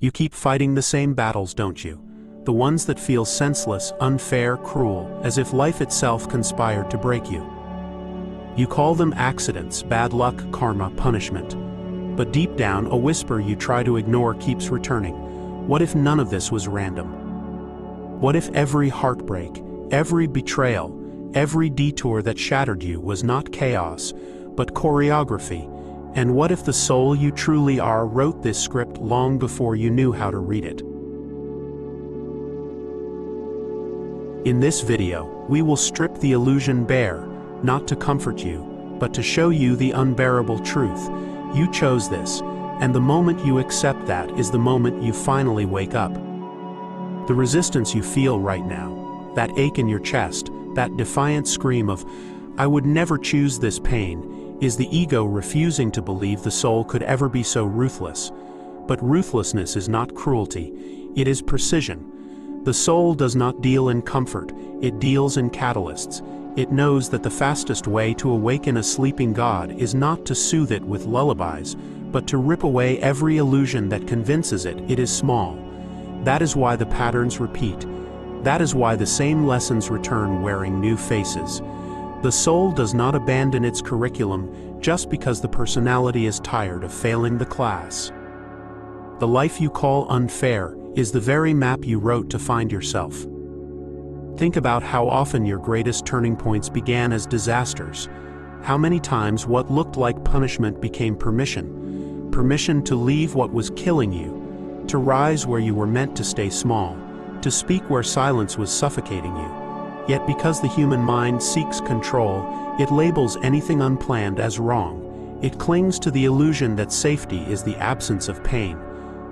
You keep fighting the same battles, don't you? The ones that feel senseless, unfair, cruel, as if life itself conspired to break you. You call them accidents, bad luck, karma, punishment. But deep down, a whisper you try to ignore keeps returning. What if none of this was random? What if every heartbreak, every betrayal, every detour that shattered you was not chaos, but choreography? And what if the soul you truly are wrote this script long before you knew how to read it? In this video, we will strip the illusion bare, not to comfort you, but to show you the unbearable truth. You chose this, and the moment you accept that is the moment you finally wake up. The resistance you feel right now, that ache in your chest, that defiant scream of, "I would never choose this pain," is the ego refusing to believe the soul could ever be so ruthless. But ruthlessness is not cruelty, it is precision. The soul does not deal in comfort, it deals in catalysts. It knows that the fastest way to awaken a sleeping god is not to soothe it with lullabies, but to rip away every illusion that convinces it is small. That is why the patterns repeat. That is why the same lessons return wearing new faces. The soul does not abandon its curriculum just because the personality is tired of failing the class. The life you call unfair is the very map you wrote to find yourself. Think about how often your greatest turning points began as disasters. How many times what looked like punishment became permission. Permission to leave what was killing you, to rise where you were meant to stay small, to speak where silence was suffocating you. Yet because the human mind seeks control, it labels anything unplanned as wrong. It clings to the illusion that safety is the absence of pain.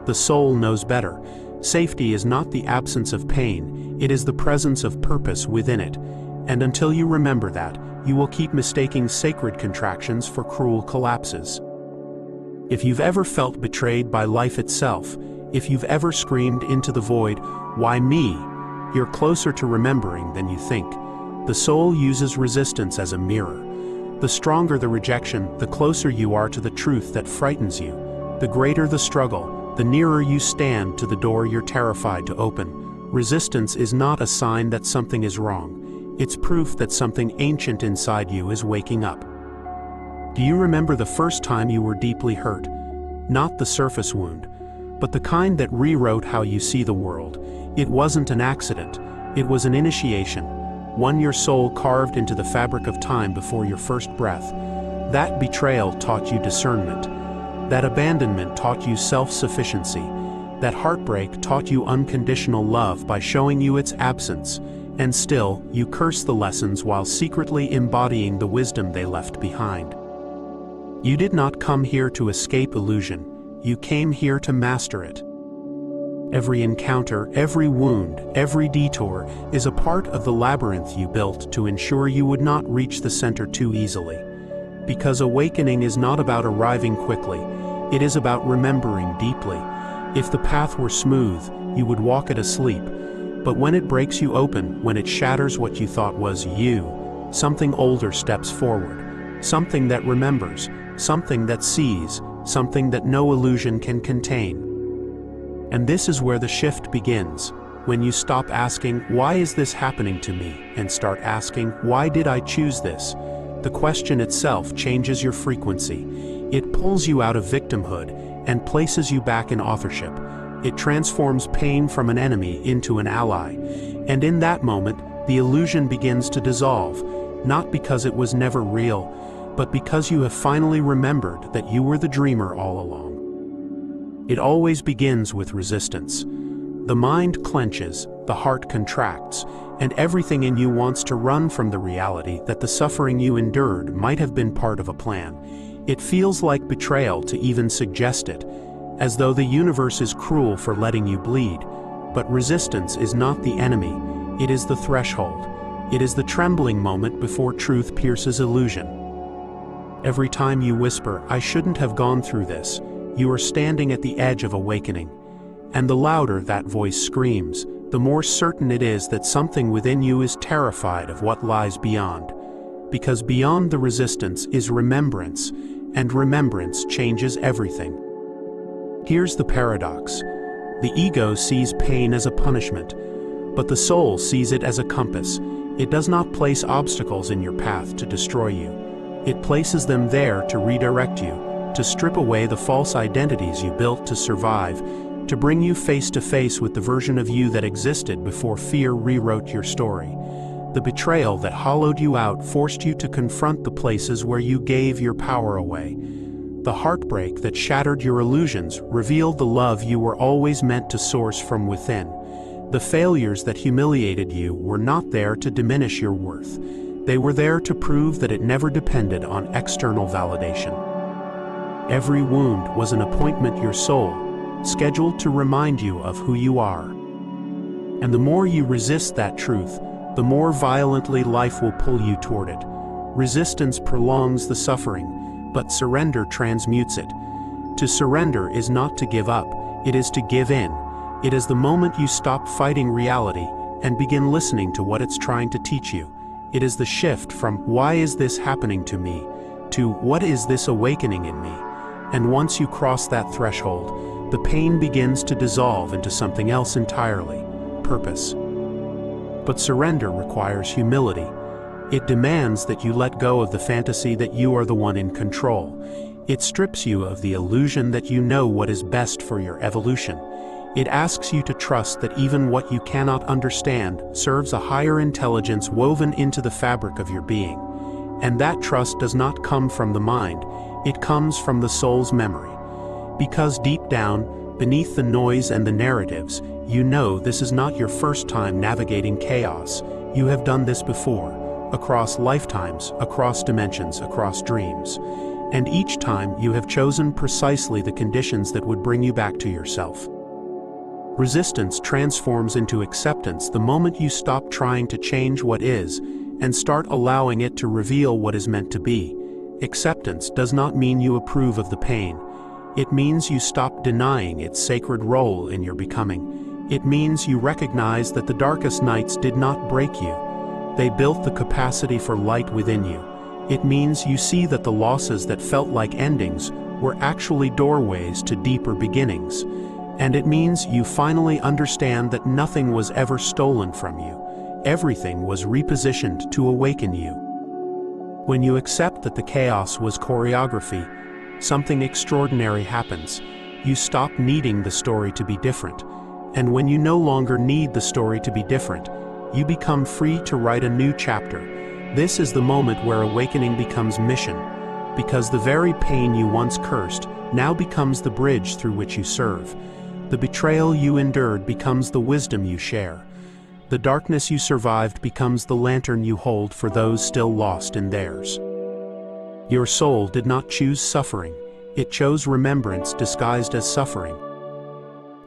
The soul knows better. Safety is not the absence of pain, it is the presence of purpose within it. And until you remember that, you will keep mistaking sacred contractions for cruel collapses. If you've ever felt betrayed by life itself, if you've ever screamed into the void, "Why me?" you're closer to remembering than you think. The soul uses resistance as a mirror. The stronger the rejection, the closer you are to the truth that frightens you. The greater the struggle, the nearer you stand to the door you're terrified to open. Resistance is not a sign that something is wrong. It's proof that something ancient inside you is waking up. Do you remember the first time you were deeply hurt? Not the surface wound, but the kind that rewrote how you see the world. It wasn't an accident, it was an initiation, one your soul carved into the fabric of time before your first breath. That betrayal taught you discernment. That abandonment taught you self-sufficiency. That heartbreak taught you unconditional love by showing you its absence. And still, you curse the lessons while secretly embodying the wisdom they left behind. You did not come here to escape illusion. You came here to master it. Every encounter, every wound, every detour is a part of the labyrinth you built to ensure you would not reach the center too easily. Because awakening is not about arriving quickly, it is about remembering deeply. If the path were smooth, you would walk it asleep. But when it breaks you open, when it shatters what you thought was you, something older steps forward. Something that remembers, something that sees, something that no illusion can contain. And this is where the shift begins, when you stop asking, "Why is this happening to me?" and start asking, "Why did I choose this?" The question itself changes your frequency. It pulls you out of victimhood and places you back in authorship. It transforms pain from an enemy into an ally. And in that moment, the illusion begins to dissolve, not because it was never real, but because you have finally remembered that you were the dreamer all along. It always begins with resistance. The mind clenches, the heart contracts, and everything in you wants to run from the reality that the suffering you endured might have been part of a plan. It feels like betrayal to even suggest it, as though the universe is cruel for letting you bleed. But resistance is not the enemy, it is the threshold. It is the trembling moment before truth pierces illusion. Every time you whisper, "I shouldn't have gone through this," you are standing at the edge of awakening. And the louder that voice screams, the more certain it is that something within you is terrified of what lies beyond. Because beyond the resistance is remembrance, and remembrance changes everything. Here's the paradox. The ego sees pain as a punishment, but the soul sees it as a compass. It does not place obstacles in your path to destroy you. It places them there to redirect you, to strip away the false identities you built to survive, to bring you face to face with the version of you that existed before fear rewrote your story. The betrayal that hollowed you out forced you to confront the places where you gave your power away. The heartbreak that shattered your illusions revealed the love you were always meant to source from within. The failures that humiliated you were not there to diminish your worth. They were there to prove that it never depended on external validation. Every wound was an appointment your soul, scheduled to remind you of who you are. And the more you resist that truth, the more violently life will pull you toward it. Resistance prolongs the suffering, but surrender transmutes it. To surrender is not to give up, it is to give in. It is the moment you stop fighting reality and begin listening to what it's trying to teach you. It is the shift from "why is this happening to me" to "what is this awakening in me?" And once you cross that threshold, the pain begins to dissolve into something else entirely: purpose. But surrender requires humility. It demands that you let go of the fantasy that you are the one in control. It strips you of the illusion that you know what is best for your evolution. It asks you to trust that even what you cannot understand serves a higher intelligence woven into the fabric of your being. And that trust does not come from the mind, it comes from the soul's memory. Because deep down, beneath the noise and the narratives, you know this is not your first time navigating chaos. You have done this before, across lifetimes, across dimensions, across dreams. And each time you have chosen precisely the conditions that would bring you back to yourself. Resistance transforms into acceptance the moment you stop trying to change what is and start allowing it to reveal what is meant to be. Acceptance does not mean you approve of the pain. It means you stop denying its sacred role in your becoming. It means you recognize that the darkest nights did not break you. They built the capacity for light within you. It means you see that the losses that felt like endings were actually doorways to deeper beginnings. And it means you finally understand that nothing was ever stolen from you. Everything was repositioned to awaken you. When you accept that the chaos was choreography, something extraordinary happens. You stop needing the story to be different. And when you no longer need the story to be different, you become free to write a new chapter. This is the moment where awakening becomes mission, because the very pain you once cursed now becomes the bridge through which you serve. The betrayal you endured becomes the wisdom you share. The darkness you survived becomes the lantern you hold for those still lost in theirs. Your soul did not choose suffering, it chose remembrance disguised as suffering.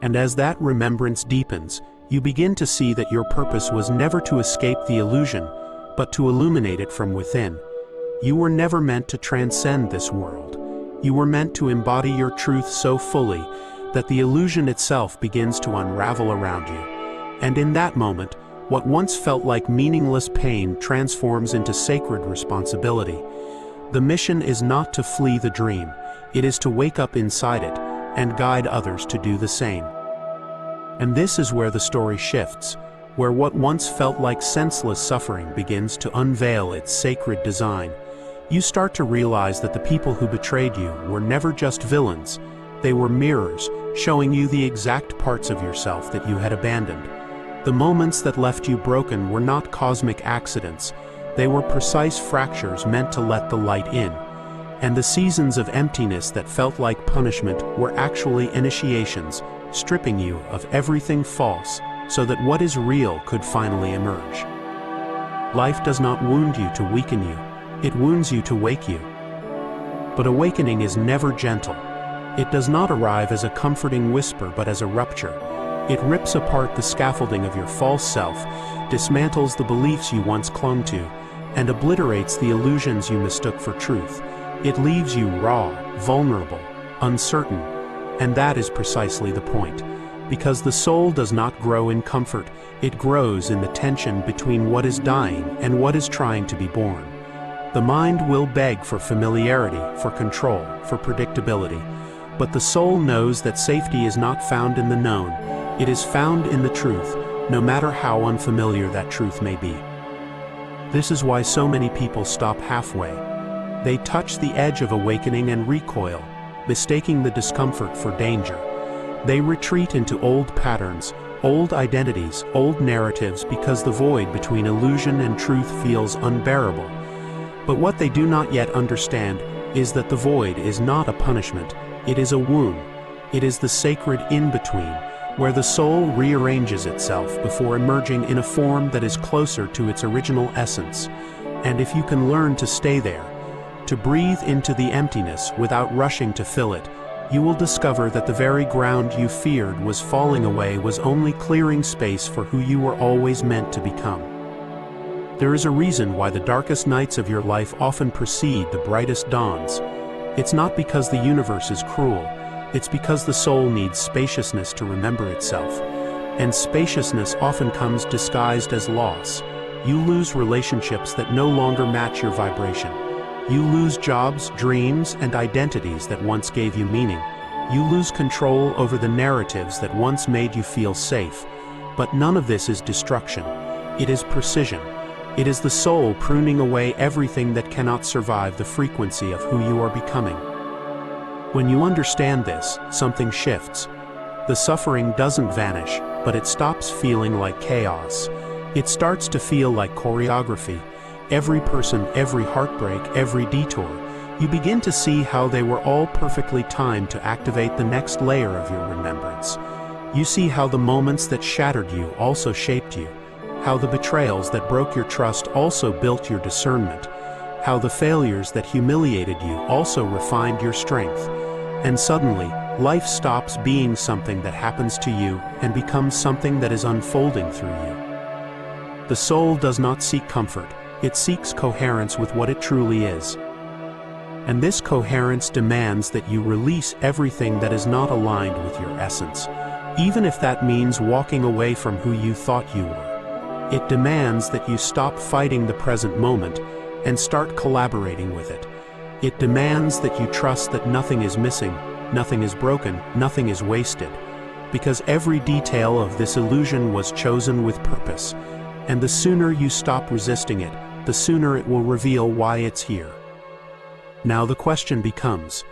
And as that remembrance deepens, you begin to see that your purpose was never to escape the illusion, but to illuminate it from within. You were never meant to transcend this world. You were meant to embody your truth so fully that the illusion itself begins to unravel around you. And in that moment, what once felt like meaningless pain transforms into sacred responsibility. The mission is not to flee the dream, it is to wake up inside it and guide others to do the same. And this is where the story shifts, where what once felt like senseless suffering begins to unveil its sacred design. You start to realize that the people who betrayed you were never just villains. They were mirrors, showing you the exact parts of yourself that you had abandoned. The moments that left you broken were not cosmic accidents. They were precise fractures meant to let the light in. And the seasons of emptiness that felt like punishment were actually initiations, stripping you of everything false so that what is real could finally emerge. Life does not wound you to weaken you, it wounds you to wake you. But awakening is never gentle. It does not arrive as a comforting whisper but as a rupture. It rips apart the scaffolding of your false self, dismantles the beliefs you once clung to, and obliterates the illusions you mistook for truth. It leaves you raw, vulnerable, uncertain, and that is precisely the point. Because the soul does not grow in comfort, it grows in the tension between what is dying and what is trying to be born. The mind will beg for familiarity, for control, for predictability. But the soul knows that safety is not found in the known, it is found in the truth, no matter how unfamiliar that truth may be. This is why so many people stop halfway. They touch the edge of awakening and recoil, mistaking the discomfort for danger. They retreat into old patterns, old identities, old narratives because the void between illusion and truth feels unbearable. But what they do not yet understand is that the void is not a punishment, it is a womb. It is the sacred in-between, where the soul rearranges itself before emerging in a form that is closer to its original essence. And if you can learn to stay there, to breathe into the emptiness without rushing to fill it, you will discover that the very ground you feared was falling away was only clearing space for who you were always meant to become. There is a reason why the darkest nights of your life often precede the brightest dawns. It's not because the universe is cruel, it's because the soul needs spaciousness to remember itself. And spaciousness often comes disguised as loss. You lose relationships that no longer match your vibration. You lose jobs, dreams, and identities that once gave you meaning. You lose control over the narratives that once made you feel safe. But none of this is destruction. It is precision. It is the soul pruning away everything that cannot survive the frequency of who you are becoming. When you understand this, something shifts. The suffering doesn't vanish, but it stops feeling like chaos. It starts to feel like choreography. Every person, every heartbreak, every detour, you begin to see how they were all perfectly timed to activate the next layer of your remembrance. You see how the moments that shattered you also shaped you, how the betrayals that broke your trust also built your discernment, how the failures that humiliated you also refined your strength. And suddenly, life stops being something that happens to you and becomes something that is unfolding through you. The soul does not seek comfort. It seeks coherence with what it truly is. And this coherence demands that you release everything that is not aligned with your essence, even if that means walking away from who you thought you were. It demands that you stop fighting the present moment and start collaborating with it. It demands that you trust that nothing is missing, nothing is broken, nothing is wasted, because every detail of this illusion was chosen with purpose. And the sooner you stop resisting it, the sooner it will reveal why it's here. Now the question becomes,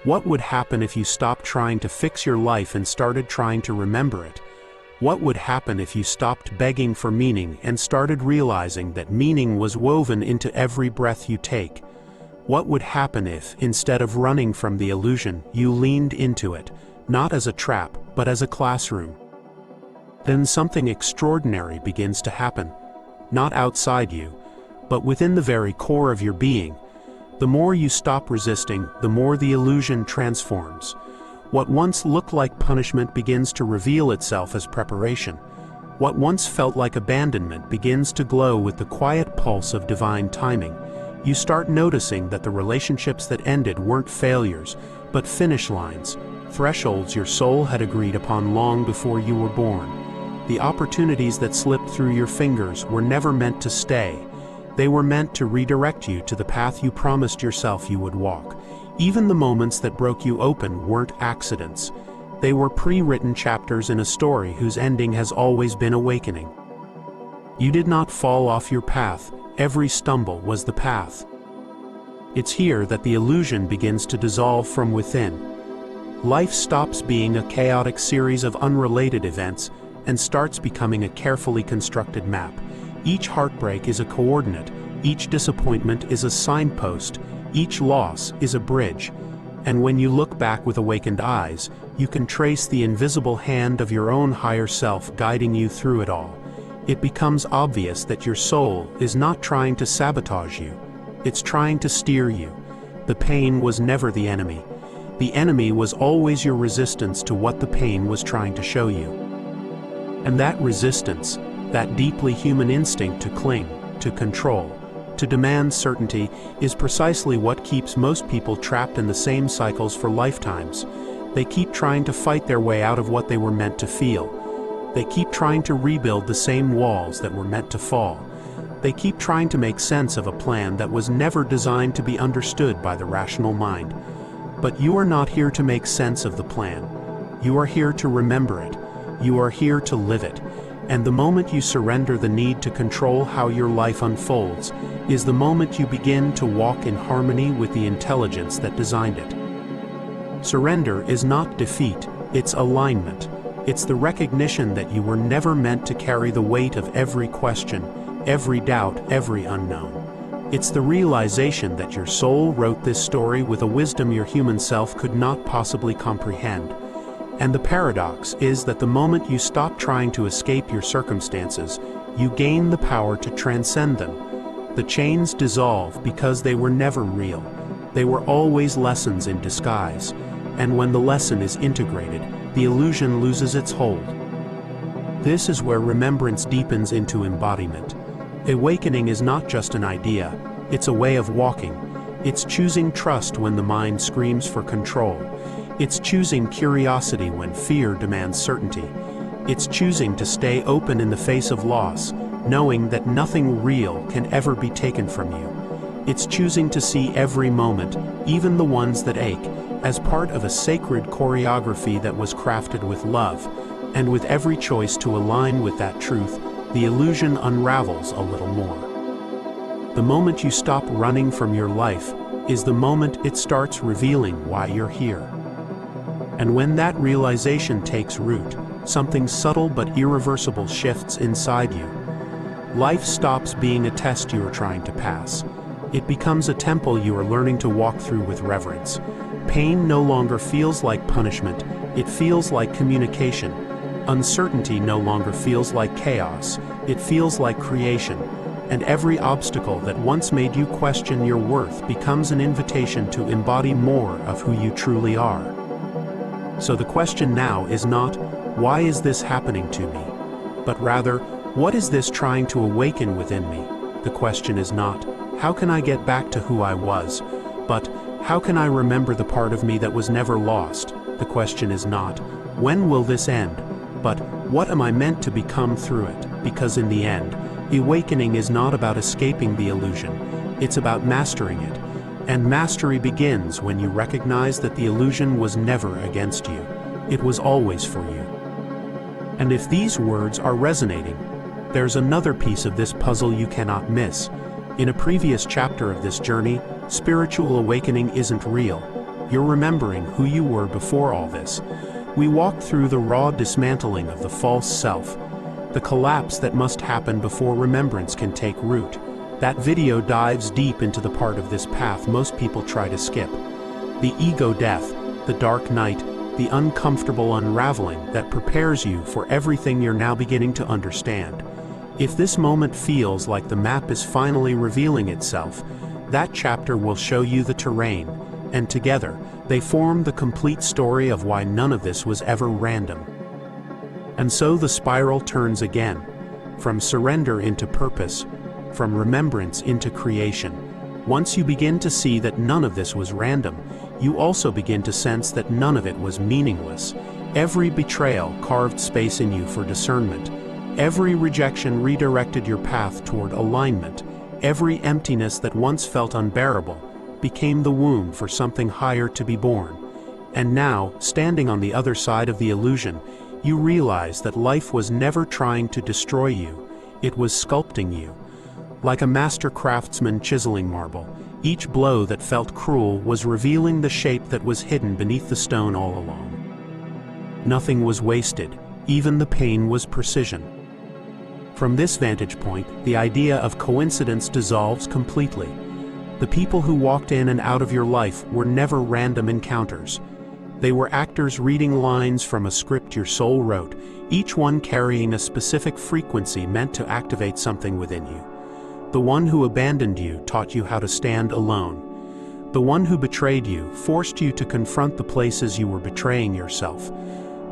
what would happen if you stopped trying to fix your life and started trying to remember it? What would happen if you stopped begging for meaning and started realizing that meaning was woven into every breath you take? What would happen if, instead of running from the illusion, you leaned into it, not as a trap, but as a classroom? Then something extraordinary begins to happen, not outside you, but within the very core of your being. The more you stop resisting, the more the illusion transforms. What once looked like punishment begins to reveal itself as preparation. What once felt like abandonment begins to glow with the quiet pulse of divine timing. You start noticing that the relationships that ended weren't failures, but finish lines, thresholds your soul had agreed upon long before you were born. The opportunities that slipped through your fingers were never meant to stay. They were meant to redirect you to the path you promised yourself you would walk. Even the moments that broke you open weren't accidents. They were pre-written chapters in a story whose ending has always been awakening. You did not fall off your path. Every stumble was the path. It's here that the illusion begins to dissolve from within. Life stops being a chaotic series of unrelated events and starts becoming a carefully constructed map. Each heartbreak is a coordinate, each disappointment is a signpost, each loss is a bridge. And when you look back with awakened eyes, you can trace the invisible hand of your own higher self guiding you through it all. It becomes obvious that your soul is not trying to sabotage you. It's trying to steer you. The pain was never the enemy. The enemy was always your resistance to what the pain was trying to show you. And that resistance, that deeply human instinct to cling, to control, to demand certainty, is precisely what keeps most people trapped in the same cycles for lifetimes. They keep trying to fight their way out of what they were meant to feel. They keep trying to rebuild the same walls that were meant to fall. They keep trying to make sense of a plan that was never designed to be understood by the rational mind. But you are not here to make sense of the plan. You are here to remember it. You are here to live it. And the moment you surrender the need to control how your life unfolds is the moment you begin to walk in harmony with the intelligence that designed it. Surrender is not defeat, it's alignment. It's the recognition that you were never meant to carry the weight of every question, every doubt, every unknown. It's the realization that your soul wrote this story with a wisdom your human self could not possibly comprehend. And the paradox is that the moment you stop trying to escape your circumstances, you gain the power to transcend them. The chains dissolve because they were never real. They were always lessons in disguise. And when the lesson is integrated, the illusion loses its hold. This is where remembrance deepens into embodiment. Awakening is not just an idea, it's a way of walking. It's choosing trust when the mind screams for control. It's choosing curiosity when fear demands certainty. It's choosing to stay open in the face of loss, knowing that nothing real can ever be taken from you. It's choosing to see every moment, even the ones that ache, as part of a sacred choreography that was crafted with love. And with every choice to align with that truth, the illusion unravels a little more. The moment you stop running from your life is the moment it starts revealing why you're here. And when that realization takes root, something subtle but irreversible shifts inside you. Life stops being a test you are trying to pass. It becomes a temple you are learning to walk through with reverence. Pain no longer feels like punishment, it feels like communication. Uncertainty no longer feels like chaos, it feels like creation. And every obstacle that once made you question your worth becomes an invitation to embody more of who you truly are. So the question now is not, why is this happening to me? But rather, what is this trying to awaken within me? The question is not, how can I get back to who I was? But, how can I remember the part of me that was never lost? The question is not, when will this end? But, what am I meant to become through it? Because in the end, awakening is not about escaping the illusion, it's about mastering it. And mastery begins when you recognize that the illusion was never against you. It was always for you. And if these words are resonating, there's another piece of this puzzle you cannot miss. In a previous chapter of this journey, spiritual awakening isn't real. You're remembering who you were before all this. We walked through the raw dismantling of the false self, the collapse that must happen before remembrance can take root. That video dives deep into the part of this path most people try to skip. The ego death, the dark night, the uncomfortable unraveling that prepares you for everything you're now beginning to understand. If this moment feels like the map is finally revealing itself, that chapter will show you the terrain, and together, they form the complete story of why none of this was ever random. And so the spiral turns again, from surrender into purpose, from remembrance into creation. Once you begin to see that none of this was random, you also begin to sense that none of it was meaningless. Every betrayal carved space in you for discernment. Every rejection redirected your path toward alignment. Every emptiness that once felt unbearable became the womb for something higher to be born. And now, standing on the other side of the illusion, you realize that life was never trying to destroy you, it was sculpting you. Like a master craftsman chiseling marble, each blow that felt cruel was revealing the shape that was hidden beneath the stone all along. Nothing was wasted, even the pain was precision. From this vantage point, the idea of coincidence dissolves completely. The people who walked in and out of your life were never random encounters. They were actors reading lines from a script your soul wrote, each one carrying a specific frequency meant to activate something within you. The one who abandoned you taught you how to stand alone. The one who betrayed you forced you to confront the places you were betraying yourself.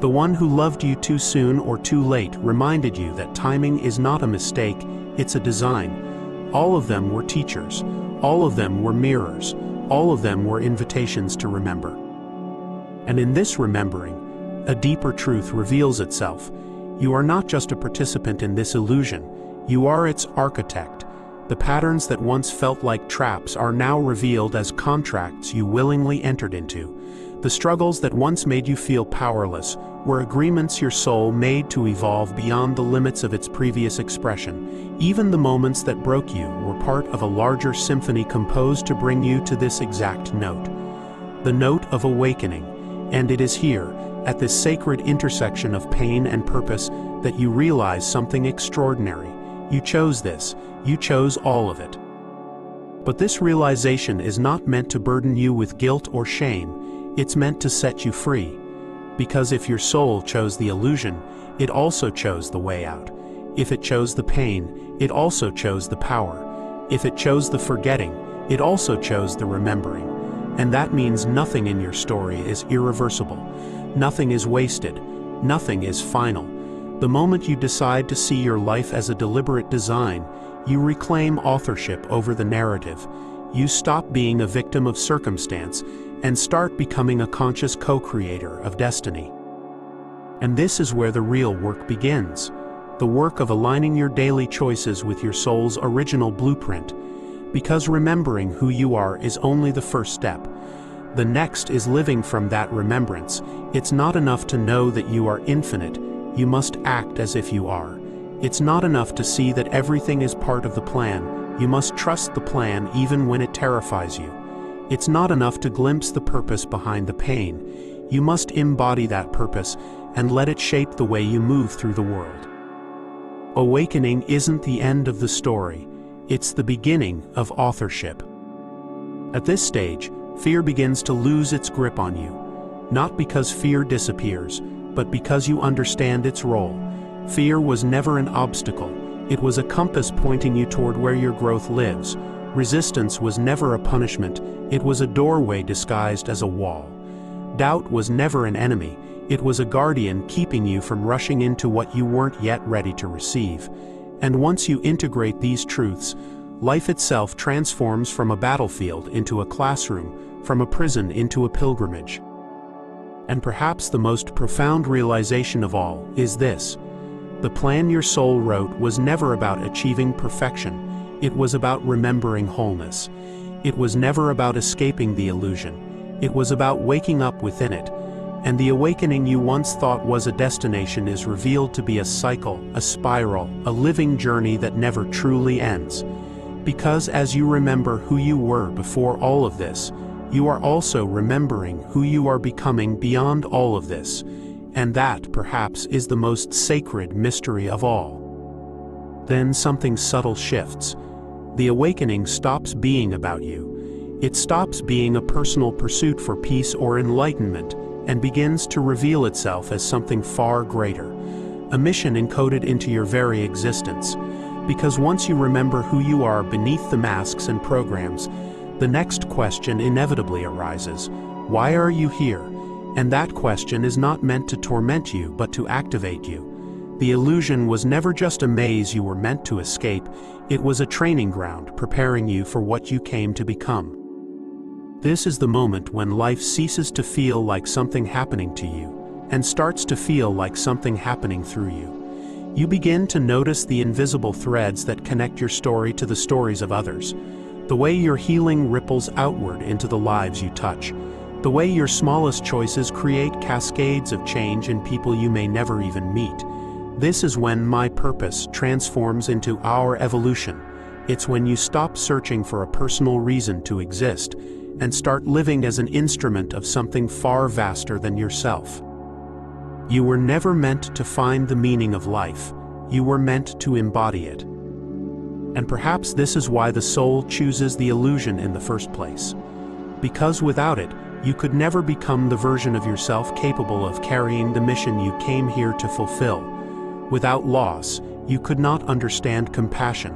The one who loved you too soon or too late reminded you that timing is not a mistake, it's a design. All of them were teachers. All of them were mirrors. All of them were invitations to remember. And in this remembering, a deeper truth reveals itself. You are not just a participant in this illusion, you are its architect. The patterns that once felt like traps are now revealed as contracts you willingly entered into. The struggles that once made you feel powerless were agreements your soul made to evolve beyond the limits of its previous expression. Even the moments that broke you were part of a larger symphony composed to bring you to this exact note. The note of awakening. And it is here, at this sacred intersection of pain and purpose, that you realize something extraordinary. You chose this. You chose all of it. But this realization is not meant to burden you with guilt or shame. It's meant to set you free. Because if your soul chose the illusion, it also chose the way out. If it chose the pain, it also chose the power. If it chose the forgetting, it also chose the remembering. And that means nothing in your story is irreversible. Nothing is wasted. Nothing is final. The moment you decide to see your life as a deliberate design, you reclaim authorship over the narrative. You stop being a victim of circumstance and start becoming a conscious co-creator of destiny. And this is where the real work begins. The work of aligning your daily choices with your soul's original blueprint. Because remembering who you are is only the first step. The next is living from that remembrance. It's not enough to know that you are infinite. You must act as if you are. It's not enough to see that everything is part of the plan. You must trust the plan even when it terrifies you. It's not enough to glimpse the purpose behind the pain. You must embody that purpose and let it shape the way you move through the world. Awakening isn't the end of the story. It's the beginning of authorship. At this stage, fear begins to lose its grip on you. Not because fear disappears, but because you understand its role. Fear was never an obstacle. It was a compass pointing you toward where your growth lives. Resistance was never a punishment. It was a doorway disguised as a wall. Doubt was never an enemy. It was a guardian keeping you from rushing into what you weren't yet ready to receive. And once you integrate these truths, life itself transforms from a battlefield into a classroom, from a prison into a pilgrimage. And perhaps the most profound realization of all is this: the plan your soul wrote was never about achieving perfection. It was about remembering wholeness. It was never about escaping the illusion. It was about waking up within it. And the awakening you once thought was a destination is revealed to be a cycle, a spiral, a living journey that never truly ends. Because as you remember who you were before all of this, you are also remembering who you are becoming beyond all of this. And that, perhaps, is the most sacred mystery of all. Then something subtle shifts. The awakening stops being about you. It stops being a personal pursuit for peace or enlightenment and begins to reveal itself as something far greater, a mission encoded into your very existence. Because once you remember who you are beneath the masks and programs, the next question inevitably arises: why are you here? And that question is not meant to torment you, but to activate you. The illusion was never just a maze you were meant to escape. It was a training ground preparing you for what you came to become. This is the moment when life ceases to feel like something happening to you and starts to feel like something happening through you. You begin to notice the invisible threads that connect your story to the stories of others. The way your healing ripples outward into the lives you touch. The way your smallest choices create cascades of change in people you may never even meet. This is when my purpose transforms into our evolution. It's when you stop searching for a personal reason to exist and start living as an instrument of something far vaster than yourself. You were never meant to find the meaning of life. You were meant to embody it. And perhaps this is why the soul chooses the illusion in the first place. Because without it, you could never become the version of yourself capable of carrying the mission you came here to fulfill. Without loss, you could not understand compassion.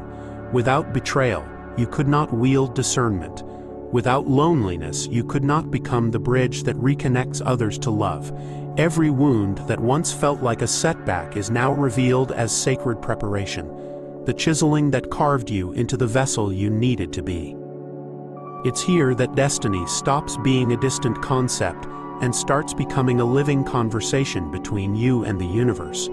Without betrayal, you could not wield discernment. Without loneliness, you could not become the bridge that reconnects others to love. Every wound that once felt like a setback is now revealed as sacred preparation, the chiseling that carved you into the vessel you needed to be. It's here that destiny stops being a distant concept and starts becoming a living conversation between you and the universe.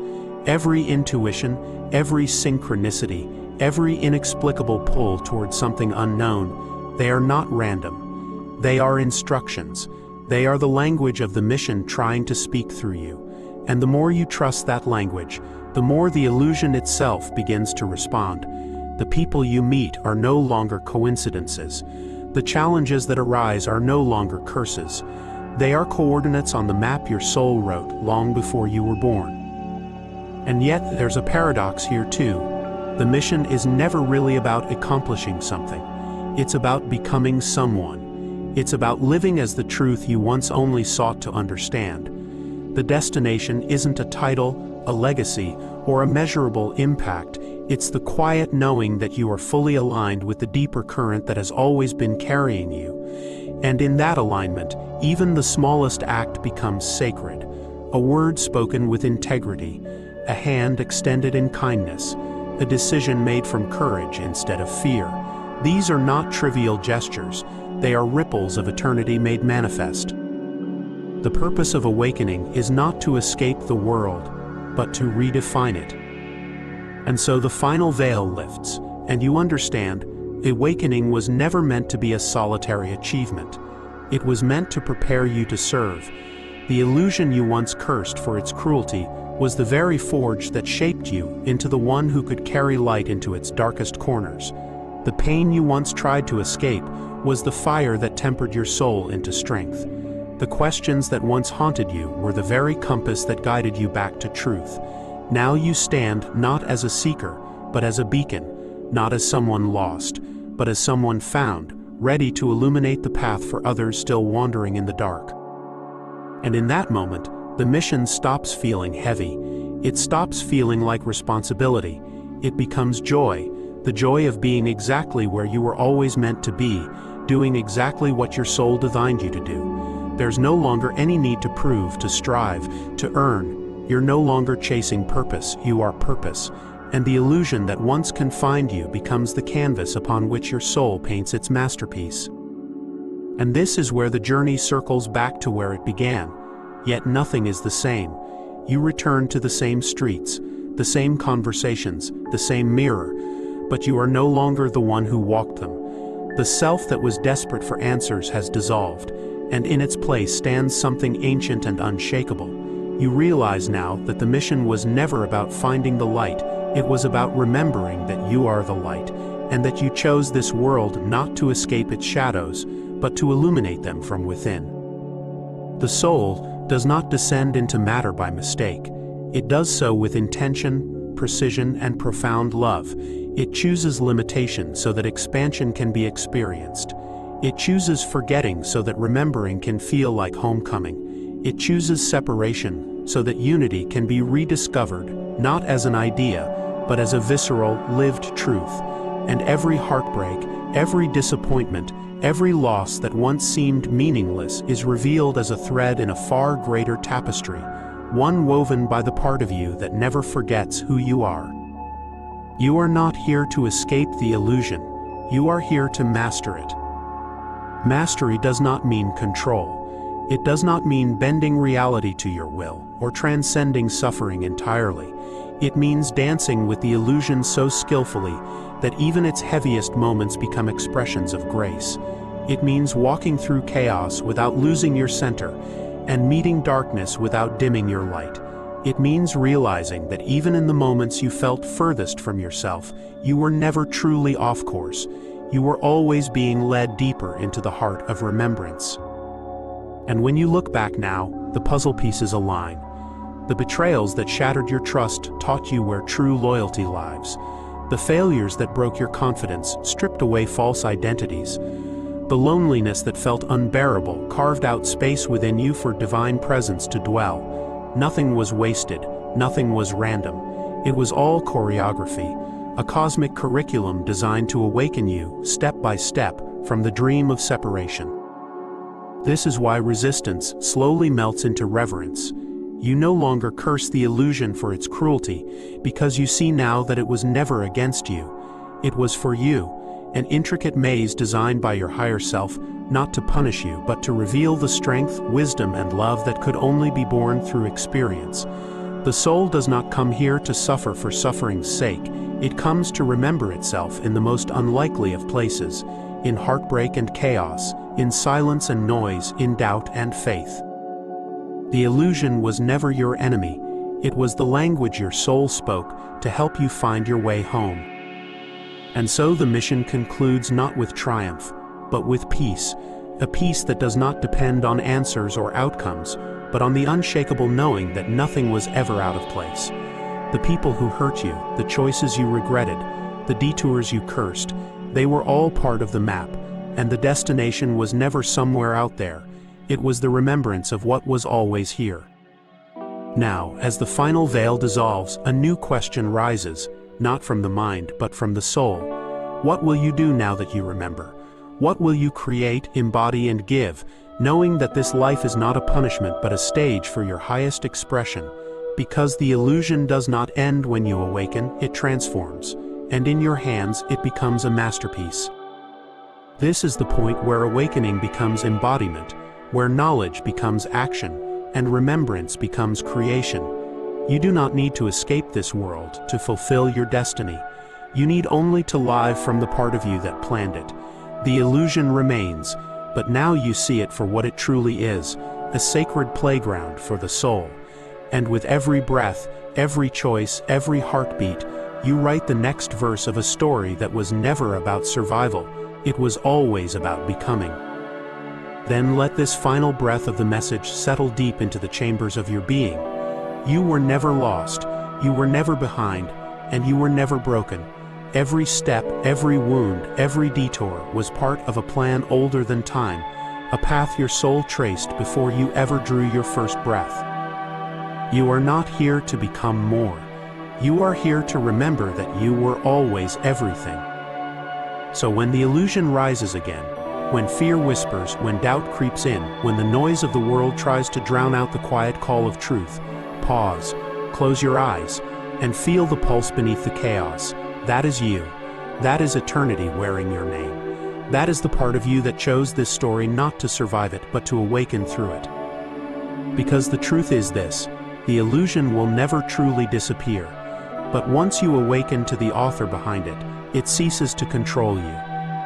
Every intuition, every synchronicity, every inexplicable pull towards something unknown, they are not random. They are instructions. They are the language of the mission trying to speak through you. And the more you trust that language, the more the illusion itself begins to respond. The people you meet are no longer coincidences. The challenges that arise are no longer curses. They are coordinates on the map your soul wrote long before you were born. And yet there's a paradox here too. The mission is never really about accomplishing something. It's about becoming someone. It's about living as the truth you once only sought to understand. The destination isn't a title, a legacy, or a measurable impact. It's the quiet knowing that you are fully aligned with the deeper current that has always been carrying you. And in that alignment, even the smallest act becomes sacred. A word spoken with integrity, a hand extended in kindness, a decision made from courage instead of fear. These are not trivial gestures. They are ripples of eternity made manifest. The purpose of awakening is not to escape the world, but to redefine it. And so the final veil lifts, and you understand, awakening was never meant to be a solitary achievement. It was meant to prepare you to serve. The illusion you once cursed for its cruelty was the very forge that shaped you into the one who could carry light into its darkest corners. The pain you once tried to escape was the fire that tempered your soul into strength. The questions that once haunted you were the very compass that guided you back to truth. Now you stand not as a seeker, but as a beacon, not as someone lost, but as someone found, ready to illuminate the path for others still wandering in the dark. And in that moment, the mission stops feeling heavy. It stops feeling like responsibility. It becomes joy, the joy of being exactly where you were always meant to be, doing exactly what your soul designed you to do. There's no longer any need to prove, to strive, to earn. You're no longer chasing purpose, you are purpose. And the illusion that once confined you becomes the canvas upon which your soul paints its masterpiece. And this is where the journey circles back to where it began. Yet nothing is the same. You return to the same streets, the same conversations, the same mirror, but you are no longer the one who walked them. The self that was desperate for answers has dissolved, and in its place stands something ancient and unshakable. You realize now that the mission was never about finding the light, it was about remembering that you are the light, and that you chose this world not to escape its shadows, but to illuminate them from within. The soul does not descend into matter by mistake. It does so with intention, precision, and profound love. It chooses limitation so that expansion can be experienced. It chooses forgetting so that remembering can feel like homecoming. It chooses separation so that unity can be rediscovered, not as an idea, but as a visceral, lived truth. And every heartbreak, every disappointment, every loss that once seemed meaningless is revealed as a thread in a far greater tapestry, one woven by the part of you that never forgets who you are. You are not here to escape the illusion. You are here to master it. Mastery does not mean control. It does not mean bending reality to your will or transcending suffering entirely. It means dancing with the illusion so skillfully that even its heaviest moments become expressions of grace. It means walking through chaos without losing your center and meeting darkness without dimming your light. It means realizing that even in the moments you felt furthest from yourself, you were never truly off course. You were always being led deeper into the heart of remembrance. And when you look back now, the puzzle pieces align. The betrayals that shattered your trust taught you where true loyalty lives. The failures that broke your confidence stripped away false identities. The loneliness that felt unbearable carved out space within you for divine presence to dwell. Nothing was wasted, nothing was random. It was all choreography, a cosmic curriculum designed to awaken you, step by step, from the dream of separation. This is why resistance slowly melts into reverence. You no longer curse the illusion for its cruelty, because you see now that it was never against you. It was for you, an intricate maze designed by your higher self, not to punish you, but to reveal the strength, wisdom, and love that could only be born through experience. The soul does not come here to suffer for suffering's sake. It comes to remember itself in the most unlikely of places, in heartbreak and chaos, in silence and noise, in doubt and faith. The illusion was never your enemy. It was the language your soul spoke to help you find your way home. And so the mission concludes not with triumph, but with peace, a peace that does not depend on answers or outcomes, but on the unshakable knowing that nothing was ever out of place. The people who hurt you, the choices you regretted, the detours you cursed, they were all part of the map, and the destination was never somewhere out there. It was the remembrance of what was always here. Now, as the final veil dissolves, a new question rises, not from the mind, but from the soul. What will you do now that you remember? What will you create, embody, and give, knowing that this life is not a punishment but a stage for your highest expression? Because the illusion does not end when you awaken, it transforms, and in your hands it becomes a masterpiece. This is the point where awakening becomes embodiment, where knowledge becomes action, and remembrance becomes creation. You do not need to escape this world to fulfill your destiny. You need only to live from the part of you that planned it. The illusion remains, but now you see it for what it truly is, a sacred playground for the soul. And with every breath, every choice, every heartbeat, you write the next verse of a story that was never about survival. It was always about becoming. Then let this final breath of the message settle deep into the chambers of your being. You were never lost, you were never behind, and you were never broken. Every step, every wound, every detour was part of a plan older than time, a path your soul traced before you ever drew your first breath. You are not here to become more. You are here to remember that you were always everything. So when the illusion rises again, when fear whispers, when doubt creeps in, when the noise of the world tries to drown out the quiet call of truth, pause, close your eyes, and feel the pulse beneath the chaos. That is you. That is eternity wearing your name. That is the part of you that chose this story not to survive it, but to awaken through it. Because the truth is this, the illusion will never truly disappear. But once you awaken to the author behind it, it ceases to control you.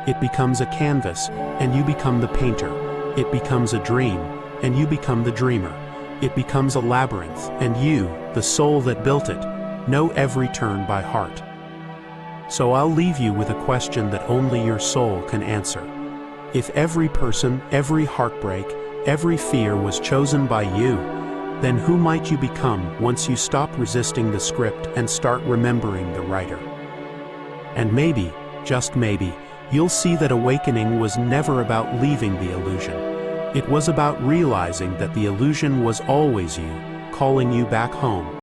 It becomes a canvas, and you become the painter. It becomes a dream, and you become the dreamer. It becomes a labyrinth, and you, the soul that built it, know every turn by heart. So I'll leave you with a question that only your soul can answer. If every person, every heartbreak, every fear was chosen by you, then who might you become once you stop resisting the script and start remembering the writer? And maybe, just maybe, you'll see that awakening was never about leaving the illusion. It was about realizing that the illusion was always you, calling you back home.